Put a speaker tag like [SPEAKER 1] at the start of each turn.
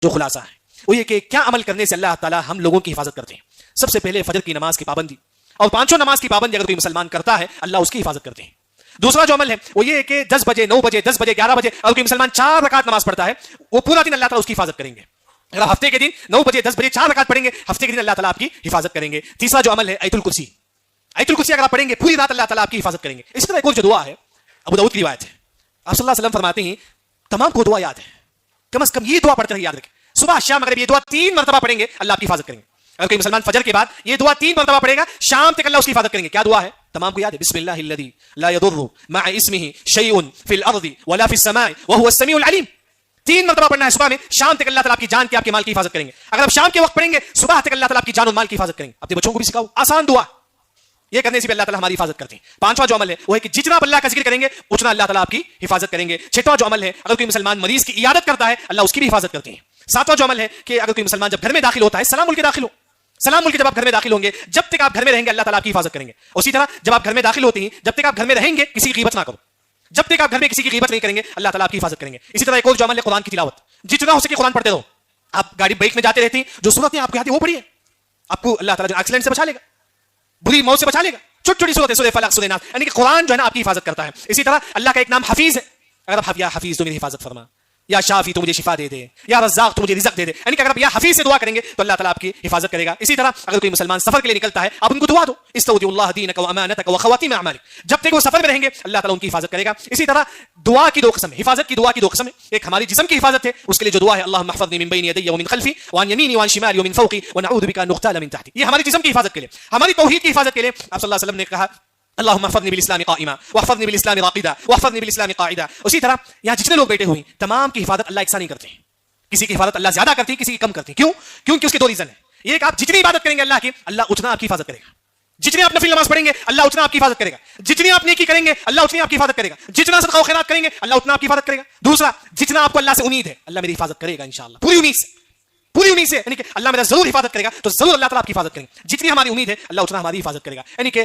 [SPEAKER 1] جو خلاصہ ہے وہ یہ کہ کیا عمل کرنے سے اللہ تعالیٰ ہم لوگوں کی حفاظت کرتے ہیں. سب سے پہلے فجر کی نماز کی پابندی, اور پانچوں نماز کی پابندی اگر کوئی مسلمان کرتا ہے اللہ اس کی حفاظت کرتے ہیں. دوسرا جو عمل ہے وہ یہ ہے کہ 10 بجے 9 بجے 10 بجے 11 بجے اگر کوئی مسلمان 4 رکعت نماز پڑھتا ہے وہ پورا دن اللہ تعالیٰ اس کی حفاظت کریں گے. اگر ہفتے کے دن 9 بجے 10 بجے 4 رکعت پڑھیں گے ہفتے کے دن اللہ تعالیٰ آپ کی حفاظت کریں گے. تیسرا جو عمل ہے آیت الکرسی, آیت الکرسی اگر آپ پڑھیں گے پوری رات اللہ تعالیٰ آپ کی حفاظت کریں گے. اسی طرح ایک اور جو دعا ہے ابو داؤد کی روایت ہے, آپ صلی اللہ علیہ وسلم فرماتے ہیں تمام کو دعا یاد ہے, کم از کم یہ دعا پڑھتے رہے, یاد رکھیں صبح شام اگر یہ دعا 3 مرتبہ پڑھیں گے اللہ آپ کی حفاظت کریں گے. اگر کوئی مسلمان فجر کے بعد یہ دعا 3 مرتبہ پڑھے گا شام تک اللہ اس کی حفاظت کریں گے. کیا دعا ہے تمام کو یاد ہے, بسم اللہ الذی لا یضر مع اسمہ شیء فی الارض ولا فی السماء وهو السمیع العلیم. 3 مرتبہ پڑھنا ہے صبح میں, شام تک اللہ تعالیٰ آپ کی جان کی آپ کے مال کی حفاظت کریں گے. اگر آپ شام کے وقت پڑھیں گے صبح تک اللہ تعالیٰ آپ کی جان اور مال کی حفاظت کریں گے. اپنے بچوں کو بھی سکھاؤ, آسان دعا, یہ کرنے سے بھی اللہ تعالیٰ ہماری حفاظت کرتے ہیں. پانچواں جو عمل ہے وہ ہے کہ جتنا آپ اللہ کا ذکر کریں گے اتنا اللہ تعالیٰ آپ کی حفاظت کریں گے. چھٹواں جو عمل ہے اگر کوئی مسلمان مریض کی عیادت کرتا ہے اللہ اس کی بھی حفاظت کرتے ہیں. ساتواں جو عمل ہے کہ اگر کوئی مسلمان جب گھر میں داخل ہوتا ہے سلام بول کے داخل ہو, سلام بول کے جب آپ گھر میں داخل ہوں گے جب تک آپ گھر میں رہیں گے اللہ تعالیٰ آپ کی حفاظت کریں گے. اسی طرح جب آپ گھر میں داخل ہوتے ہیں جب تک آپ گھر میں رہیں گے کسی کی غیبت نہ کرو, جب تک آپ گھر میں کسی کی غیبت نہیں کریں گے اللہ تعالیٰ آپ کی حفاظت کریں گے. اسی طرح ایک اور جو عمل ہے قرآن کی تلاوت, جتنا ہو سکے قرآن پڑھتے رہو. آپ گاڑی بائک میں جاتے رہتے ہیں جو صورتیں آپ کے آتی ہیں وہ پڑھیے, آپ کو اللہ تعالیٰ ایکسیڈنٹ سے بچا لے گا, بری موت سے بچا لے گا. چھوٹی چھوٹی صورتیں سورہ فلق سورہ ناس, یعنی کہ قرآن جو ہے نا آپ کی حفاظت کرتا ہے. اسی طرح اللہ کا ایک نام حفیظ ہے, اگر آپ یا حفیظ تو میری حفاظت فرما, یا شافی تو مجھے شفا دے دے, یا رزاق تو مجھے رزق دے دے, یعنی کہ اگر آپ یا حفیظ سے دعا کریں گے تو اللہ تعالیٰ آپ کی حفاظت کرے گا. اسی طرح اگر کوئی مسلمان سفر کے لیے نکلتا ہے آپ ان کو دعا دو, استودع اللہ دینک و امانتک و خواتیم اعمالک, جب تک وہ سفر میں رہیں گے اللہ تعالیٰ ان کی حفاظت کرے گا. اسی طرح دعا کی 2 قسم ہے, حفاظت کی دعا کی 2 قسم ہے. ایک ہماری جسم کی حفاظت ہے, اس کے لیے جو دعا ہے اللہم احفظنی من بین یدی ومن خلفی وعن یمینی وعن شمالی ومن فوقی ونعوذ بک ان نغتال من تحتی, یہ ہماری جسم کی حفاظت کے لیے. ہماری توحید کی حفاظت کے لیے آپ صلی اللہ علیہ وسلم نے کہا اللہم احفظنی بالاسلام قائما واحفظنی بالاسلام راقدا واحفظنی بالاسلام قاعدا. اسی طرح یہاں جتنے لوگ بیٹھے ہوئے ہیں تمام کی حفاظت اللہ یکساں نہیں کرتے ہیں, کسی کی حفاظت اللہ زیادہ کرتی ہے کسی کی کم کرتی ہے. کیوں؟ کیونکہ اس کے 2 ریزن ہیں. ایک آپ جتنی عبادت کریں گے اللہ کی اللہ اتنا آپ کی حفاظت کرے گا, جتنی آپ نفل نماز پڑھیں گے اللہ اتنا آپ کی حفاظت کرے گا, جتنی آپ نیکی کریں گے اللہ اتنی آپ کی حفاظت کرے گا, جتنا صدقہ و خیرات کریں گے اللہ اتنا آپ کی حفاظت کرے گا. دوسرا جتنا آپ کو اللہ سے امید ہے اللہ میری حفاظت کرے گا انشاءاللہ, پوری امید سے, یعنی کہ اللہ میرا ضرور حفاظت کرے گا, تو ضرور اللہ تعالیٰ آپ کی حفاظت کریں گے. جتنی ہماری امید ہے اللہ اتنا ہماری حفاظت کرے گا. یعنی کہ